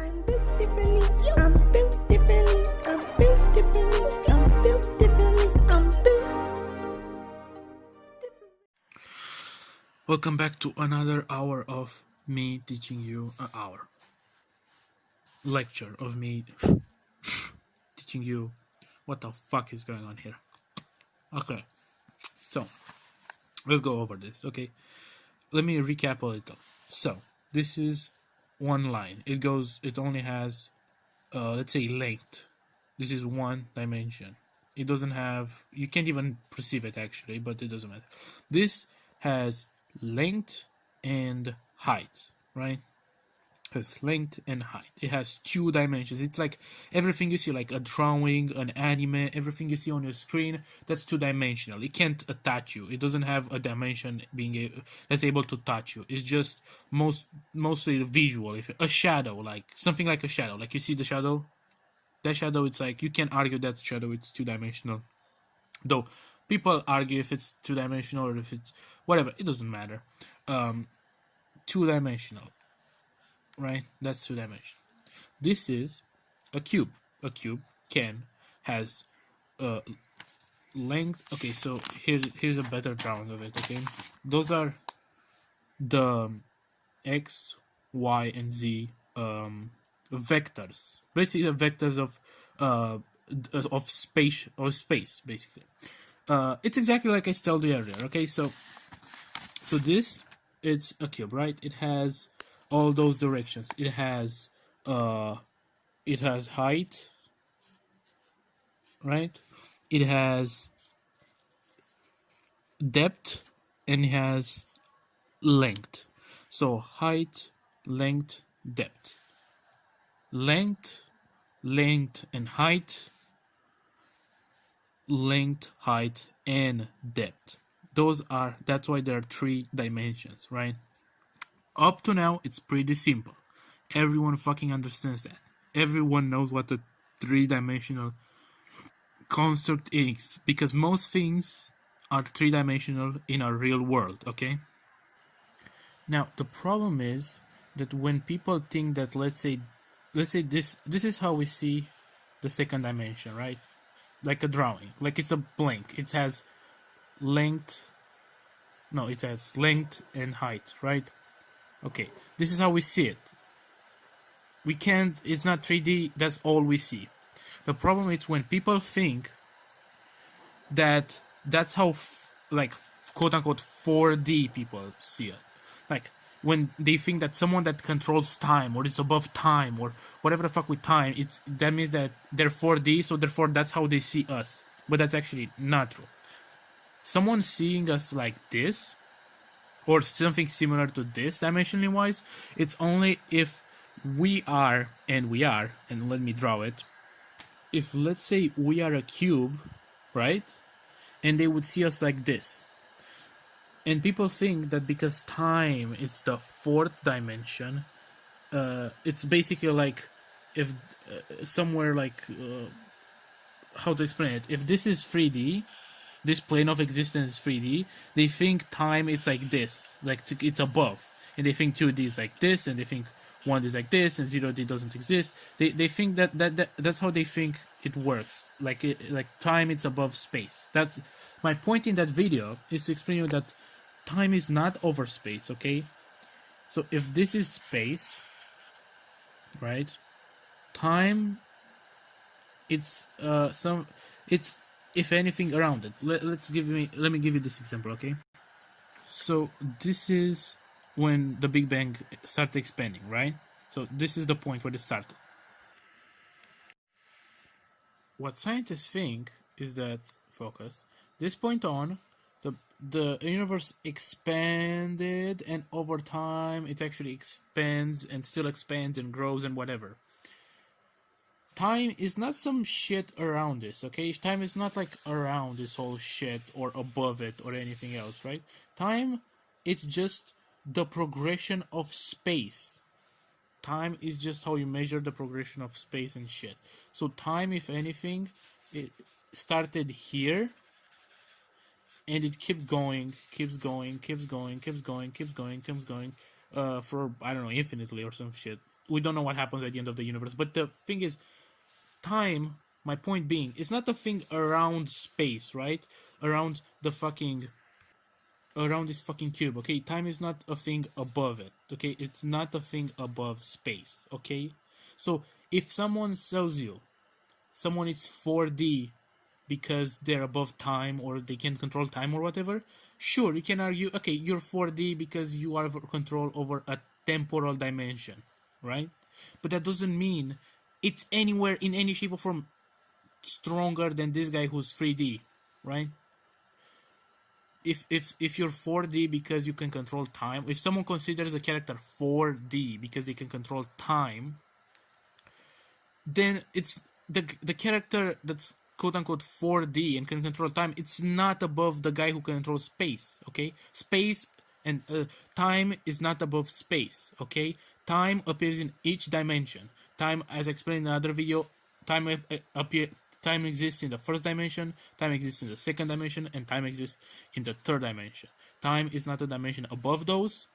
I'm built differently. I'm built differently. I'm built differently. I'm built differently. I'm built differently. Welcome back to another hour of me teaching you an hour lecture of me teaching you what the fuck is going on here. Okay, so let's go over this. Okay, let me recap a little. So this is one line. It only has let's say length. This is one dimension. It doesn't have, you can't even perceive it actually, but it doesn't matter. This has length and height, right? It has length and height. It has two dimensions. It's like everything you see, like a drawing, an anime, everything you see on your screen, that's two-dimensional. It can't attach you. It doesn't have a dimension that's able to touch you. It's just mostly visual. If a shadow, like something like a shadow, like you see the shadow, that shadow, it's like you can argue that shadow it's two-dimensional. Though people argue if it's two-dimensional or if it's whatever, it doesn't matter. Two-dimensional, right? That's two-dimensional. This is a cube. A cube has length. Okay, so here's a better drawing of it. Okay, those are the x, y, and z vectors, basically the vectors of space basically. It's exactly like I told you earlier. Okay, so this, it's a cube, right? It has all those directions. It has height, right? It has depth, and it has length. So height, length, depth. Length, and height, length, height, and depth. That's why there are three dimensions, right? Up to now, it's pretty simple. Everyone fucking understands that. Everyone knows what a three-dimensional construct is, because most things are three-dimensional in our real world, okay? Now, the problem is that when people think that, let's say this is how we see the second dimension, right? Like a drawing, like it's a blank. It has length and height, right? Okay, this is how we see it. It's not 3D, that's all we see. The problem is when people think that that's how like quote unquote 4D people see it. Like when they think that someone that controls time or is above time or whatever the fuck with time, that means that they're 4D, so therefore that's how they see us. But that's actually not true. Someone seeing us like this or something similar to this dimensionally wise, it's only if we are, and let me draw it. If let's say we are a cube, right? And they would see us like this. And people think that because time is the fourth dimension, it's basically like if somewhere like how to explain it. If this is 3D, this plane of existence is 3D, they think time is like this, like it's above, and they think 2D is like this, and they think 1D is like this, and 0D doesn't exist. They think that's how they think it works. Like time, it's above space. That's my point in that video, is to explain to you that time is not over space, okay? So if this is space, right? Time, it's if anything around it. Let me give you this example, okay? So this is when the Big Bang started expanding, right? So this is the point where it started. What scientists think is that, focus, this point on, the universe expanded, and over time it actually expands and still expands and grows and whatever. Time is not some shit around this, okay? Time is not like around this whole shit or above it or anything else, right? Time, it's just the progression of space. Time is just how you measure the progression of space and shit. So time, if anything, it started here, and it keeps going, for, I don't know, infinitely or some shit. we don't know what happens at the end of the universe. But the thing is, time, my point being, is not a thing around space, right? Around the fucking, around this fucking cube, okay? Time is not a thing above it, okay? It's not a thing above space, okay? So if someone tells you someone is 4D because they're above time or they can control time or whatever, sure, you can argue, okay, you're 4D because you have control over a temporal dimension, right? But that doesn't mean it's anywhere in any shape or form stronger than this guy who's 3D, right? If you're 4D because you can control time, if someone considers a character 4D because they can control time, then it's the character that's quote unquote 4D and can control time. It's not above the guy who controls space, okay? Space and time is not above space, okay? Time appears in each dimension. Time, as explained in another video, time exists in the first dimension, time exists in the second dimension, and time exists in the third dimension. Time is not a dimension above those,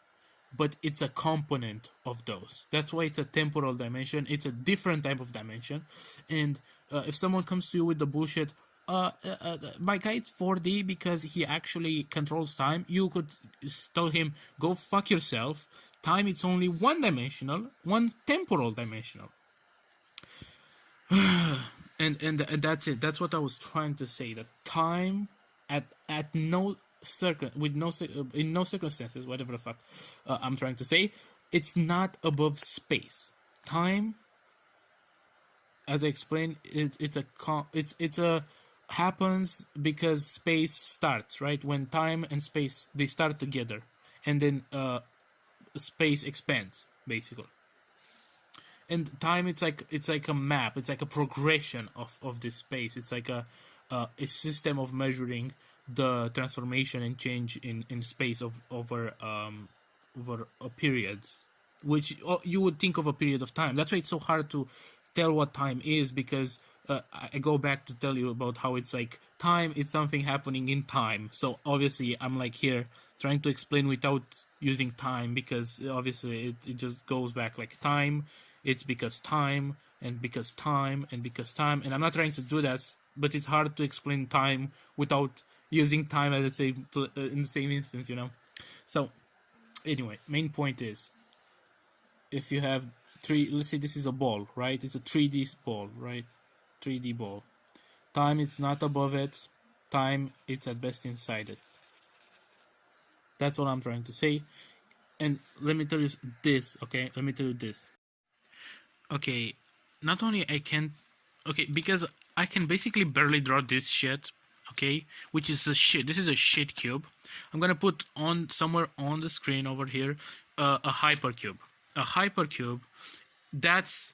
but it's a component of those. That's why it's a temporal dimension. It's a different type of dimension. And if someone comes to you with the bullshit, my guy is 4D because he actually controls time, you could tell him, go fuck yourself. Time, it's only one dimensional, one temporal dimensional. and that's it. That's what I was trying to say. That time, in no circumstances, whatever the fuck I'm trying to say, it's not above space. Time, as I explained, it's a happens because space starts, right? When time and space, they start together, and then space expands, basically. And time, it's like a map. It's like a progression of this space. It's like a system of measuring the transformation and change in space over a period, which you would think of a period of time. That's why it's so hard to tell what time is, because I go back to tell you about how it's like time is something happening in time. So obviously I'm like here trying to explain without using time, because obviously it just goes back like time. It's because time and because time and because time, and I'm not trying to do that, but it's hard to explain time without using time at the same in the same instance, you know. So anyway, main point is, if you have let's say this is a ball, right? It's a 3D ball, right? 3D ball. Time is not above it. Time, it's at best inside it. That's what I'm trying to say. And let me tell you this, okay? Let me tell you this. Okay, not only I can't, okay, because I can basically barely draw this shit, okay, which is a shit. This is a shit cube. I'm gonna put on somewhere on the screen over here a hypercube. A hypercube, that's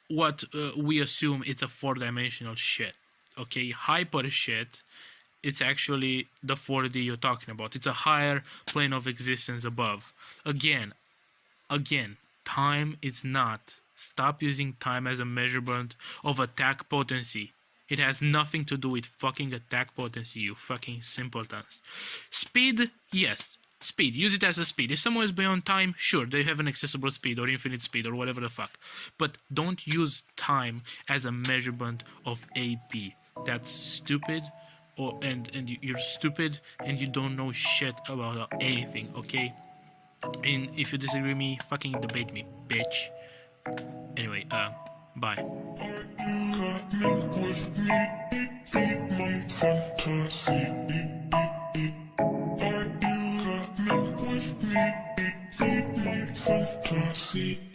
what we assume it's a 4-dimensional shit, okay? Hyper shit, it's actually the 4D you're talking about. It's a higher plane of existence above. Again, time is not. Stop using time as a measurement of attack potency. It has nothing to do with fucking attack potency, you fucking simpletons. Speed, yes. Speed, use it as a speed. If someone is beyond time, sure, they have an accessible speed or infinite speed or whatever the fuck. But don't use time as a measurement of AP. That's stupid, and you're stupid and you don't know shit about anything, okay? And if you disagree with me, fucking debate me, bitch. Anyway, bye. Fantasy.